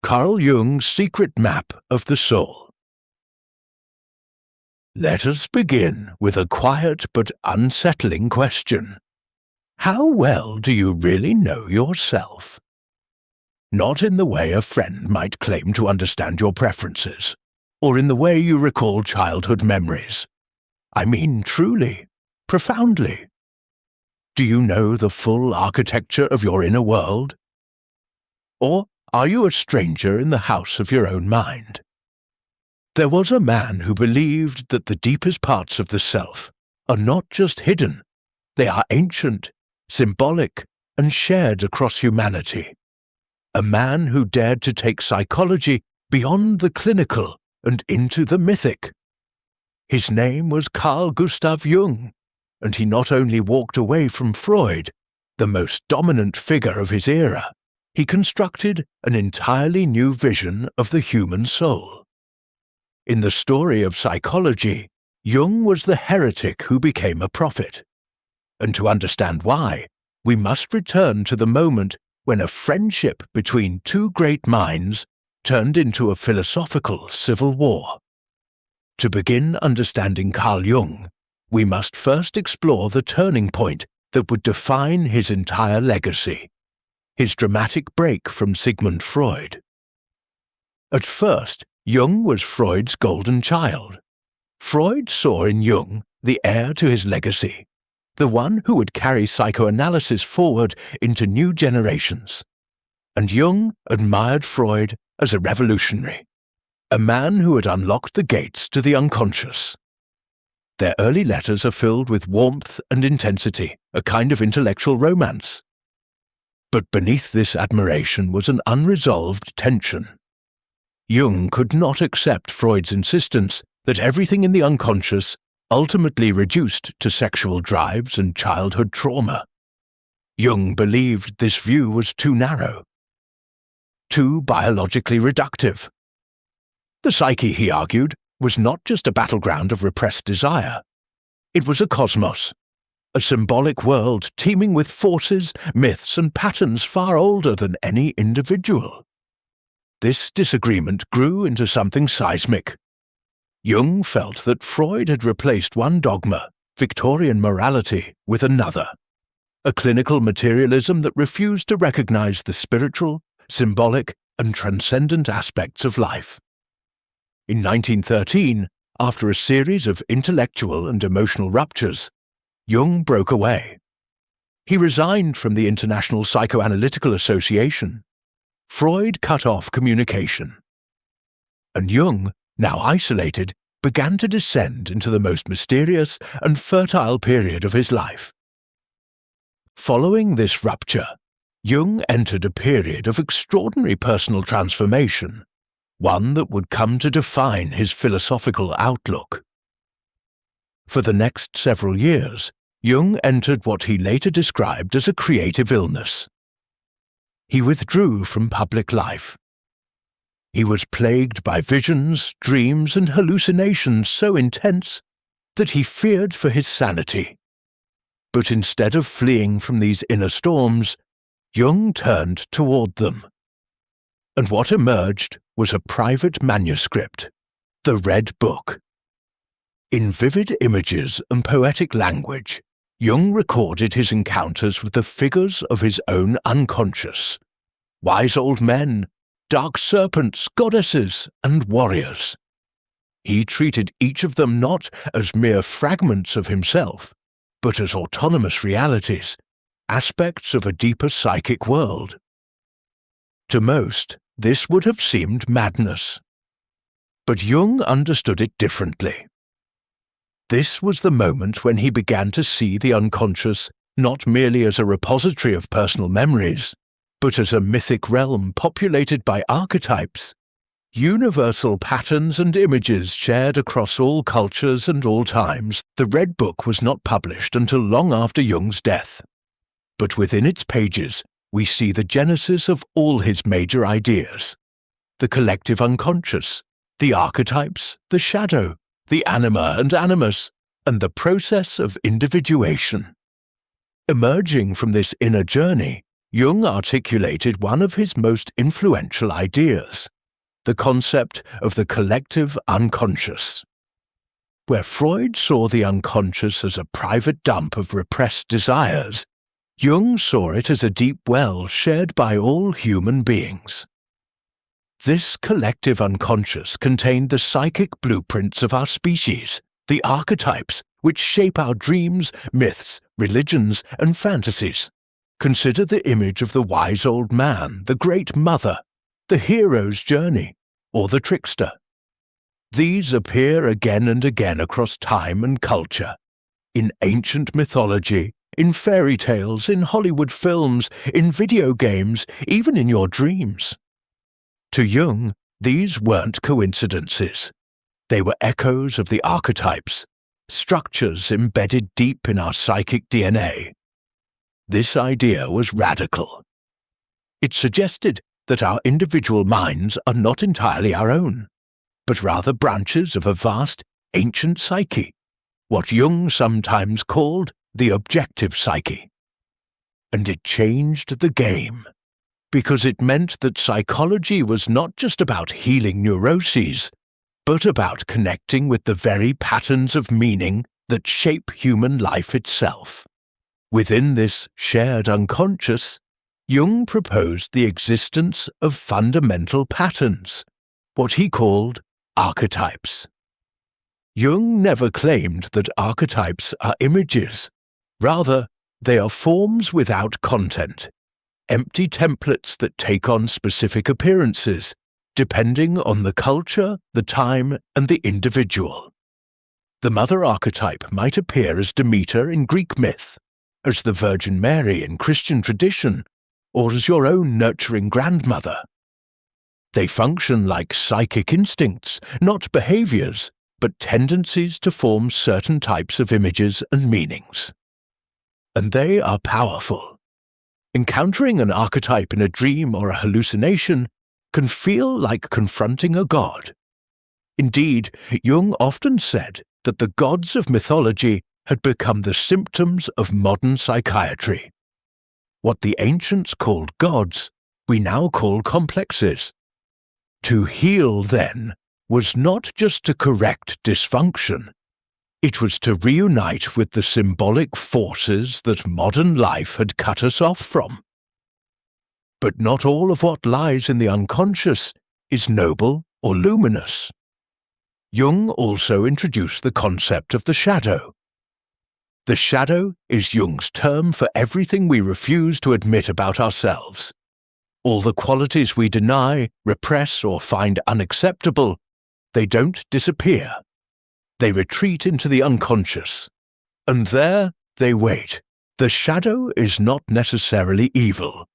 Carl Jung's secret map of the soul. Let us begin with a quiet but unsettling question. How well do you really know yourself? Not in the way a friend might claim to understand your preferences, or in the way you recall childhood memories. I mean truly, profoundly. Do you know the full architecture of your inner world? Or are you a stranger in the house of your own mind? There was a man who believed that the deepest parts of the self are not just hidden, they are ancient, symbolic, and shared across humanity. A man who dared to take psychology beyond the clinical and into the mythic. His name was Carl Gustav Jung, and he not only walked away from Freud, the most dominant figure of his era, he constructed an entirely new vision of the human soul. In the story of psychology, Jung was the heretic who became a prophet. And to understand why, we must return to the moment when a friendship between two great minds turned into a philosophical civil war. To begin understanding Carl Jung, we must first explore the turning point that would define his entire legacy, his dramatic break from Sigmund Freud. At first, Jung was Freud's golden child. Freud saw in Jung the heir to his legacy, the one who would carry psychoanalysis forward into new generations. And Jung admired Freud as a revolutionary, a man who had unlocked the gates to the unconscious. Their early letters are filled with warmth and intensity, a kind of intellectual romance. But beneath this admiration was an unresolved tension. Jung could not accept Freud's insistence that everything in the unconscious ultimately reduced to sexual drives and childhood trauma. Jung believed this view was too narrow, too biologically reductive. The psyche, he argued, was not just a battleground of repressed desire. It was a cosmos, a symbolic world teeming with forces, myths, and patterns far older than any individual. This disagreement grew into something seismic. Jung felt that Freud had replaced one dogma, Victorian morality, with another, a clinical materialism that refused to recognize the spiritual, symbolic, and transcendent aspects of life. In 1913, after a series of intellectual and emotional ruptures, Jung broke away. He resigned from the International Psychoanalytical Association. Freud cut off communication. And Jung, now isolated, began to descend into the most mysterious and fertile period of his life. Following this rupture, Jung entered a period of extraordinary personal transformation, one that would come to define his philosophical outlook. For the next several years, Jung entered what he later described as a creative illness. He withdrew from public life. He was plagued by visions, dreams, and hallucinations so intense that he feared for his sanity. But instead of fleeing from these inner storms, Jung turned toward them. And what emerged was a private manuscript, the Red Book. In vivid images and poetic language, Jung recorded his encounters with the figures of his own unconscious, wise old men, dark serpents, goddesses, and warriors. He treated each of them not as mere fragments of himself, but as autonomous realities, aspects of a deeper psychic world. To most, this would have seemed madness. But Jung understood it differently. This was the moment when he began to see the unconscious not merely as a repository of personal memories, but as a mythic realm populated by archetypes, universal patterns and images shared across all cultures and all times. The Red Book was not published until long after Jung's death. But within its pages, we see the genesis of all his major ideas: the collective unconscious, the archetypes, the shadow, the anima and animus, and the process of individuation. Emerging from this inner journey, Jung articulated one of his most influential ideas, the concept of the collective unconscious. Where Freud saw the unconscious as a private dump of repressed desires, Jung saw it as a deep well shared by all human beings. This collective unconscious contained the psychic blueprints of our species, the archetypes which shape our dreams, myths, religions, and fantasies. Consider the image of the wise old man, the great mother, the hero's journey, or the trickster. These appear again and again across time and culture, in ancient mythology, in fairy tales, in Hollywood films, in video games, even in your dreams. To Jung, these weren't coincidences. They were echoes of the archetypes, structures embedded deep in our psychic DNA. This idea was radical. It suggested that our individual minds are not entirely our own, but rather branches of a vast, ancient psyche, what Jung sometimes called the objective psyche. And it changed the game, because it meant that psychology was not just about healing neuroses, but about connecting with the very patterns of meaning that shape human life itself. Within this shared unconscious, Jung proposed the existence of fundamental patterns, what he called archetypes. Jung never claimed that archetypes are images. Rather, they are forms without content, empty templates that take on specific appearances, depending on the culture, the time, and the individual. The mother archetype might appear as Demeter in Greek myth, as the Virgin Mary in Christian tradition, or as your own nurturing grandmother. They function like psychic instincts, not behaviors, but tendencies to form certain types of images and meanings. And they are powerful. Encountering an archetype in a dream or a hallucination can feel like confronting a god. Indeed, Jung often said that the gods of mythology had become the symptoms of modern psychiatry. What the ancients called gods, we now call complexes. To heal, then, was not just to correct dysfunction. It was to reunite with the symbolic forces that modern life had cut us off from. But not all of what lies in the unconscious is noble or luminous. Jung also introduced the concept of the shadow. The shadow is Jung's term for everything we refuse to admit about ourselves. All the qualities we deny, repress, or find unacceptable, they don't disappear. They retreat into the unconscious. And there they wait. The shadow is not necessarily evil,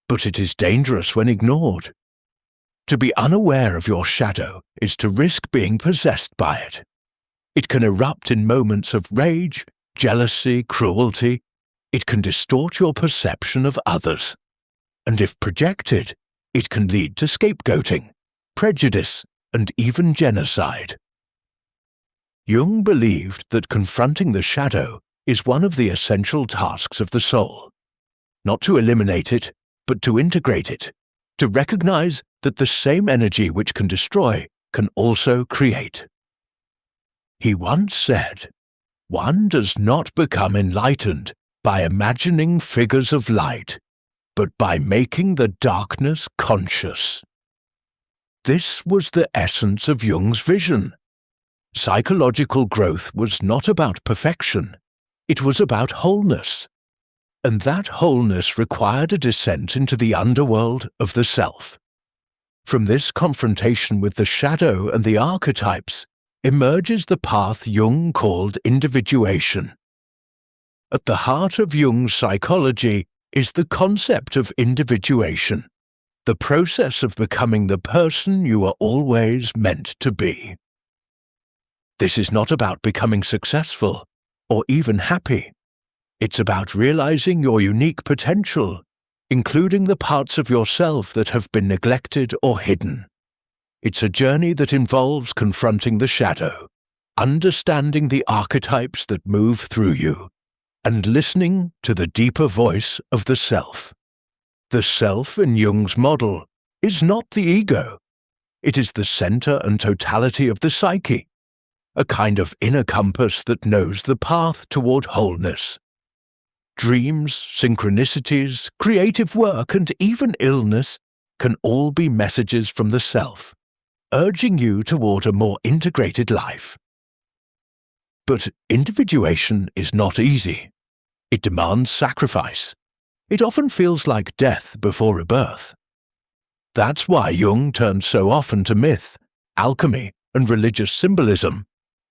but it is dangerous when ignored. To be unaware of your shadow is to risk being possessed by it. It can erupt in moments of rage, jealousy, cruelty. It can distort your perception of others. And if projected, it can lead to scapegoating, prejudice, and even genocide. Jung believed that confronting the shadow is one of the essential tasks of the soul. Not to eliminate it, but to integrate it, to recognize that the same energy which can destroy can also create. He once said, "One does not become enlightened by imagining figures of light, but by making the darkness conscious." This was the essence of Jung's vision. Psychological growth was not about perfection, it was about wholeness. And that wholeness required a descent into the underworld of the self. From this confrontation with the shadow and the archetypes emerges the path Jung called individuation. At the heart of Jung's psychology is the concept of individuation, the process of becoming the person you are always meant to be. This is not about becoming successful or even happy. It's about realizing your unique potential, including the parts of yourself that have been neglected or hidden. It's a journey that involves confronting the shadow, understanding the archetypes that move through you, and listening to the deeper voice of the self. The self in Jung's model is not the ego. It is the center and totality of the psyche, a kind of inner compass that knows the path toward wholeness. Dreams, synchronicities, creative work, and even illness can all be messages from the self, urging you toward a more integrated life. But individuation is not easy. It demands sacrifice. It often feels like death before rebirth. That's why Jung turned so often to myth, alchemy, and religious symbolism,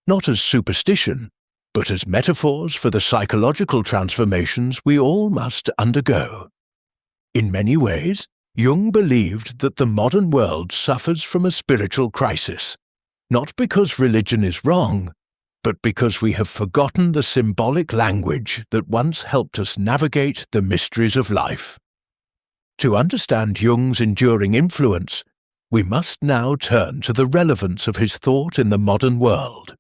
not as superstition, but as metaphors for the psychological transformations we all must undergo. In many ways, Jung believed that the modern world suffers from a spiritual crisis, not because religion is wrong, but because we have forgotten the symbolic language that once helped us navigate the mysteries of life. To understand Jung's enduring influence, we must now turn to the relevance of his thought in the modern world.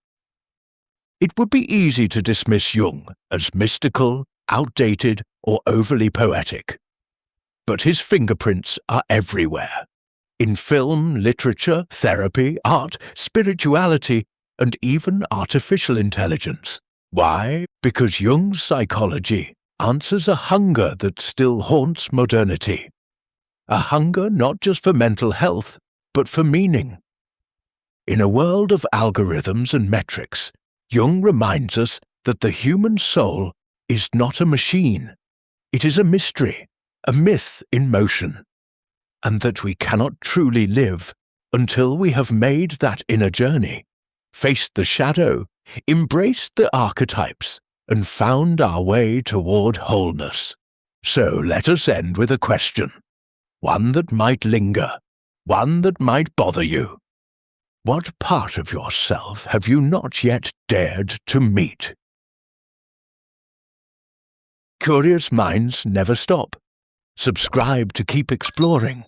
It would be easy to dismiss Jung as mystical, outdated, or overly poetic. But his fingerprints are everywhere. In film, literature, therapy, art, spirituality, and even artificial intelligence. Why? Because Jung's psychology answers a hunger that still haunts modernity. A hunger not just for mental health, but for meaning. In a world of algorithms and metrics, Jung reminds us that the human soul is not a machine. It is a mystery, a myth in motion, and that we cannot truly live until we have made that inner journey, faced the shadow, embraced the archetypes, and found our way toward wholeness. So let us end with a question, one that might linger, one that might bother you. What part of yourself have you not yet dared to meet? Curious minds never stop. Subscribe to keep exploring.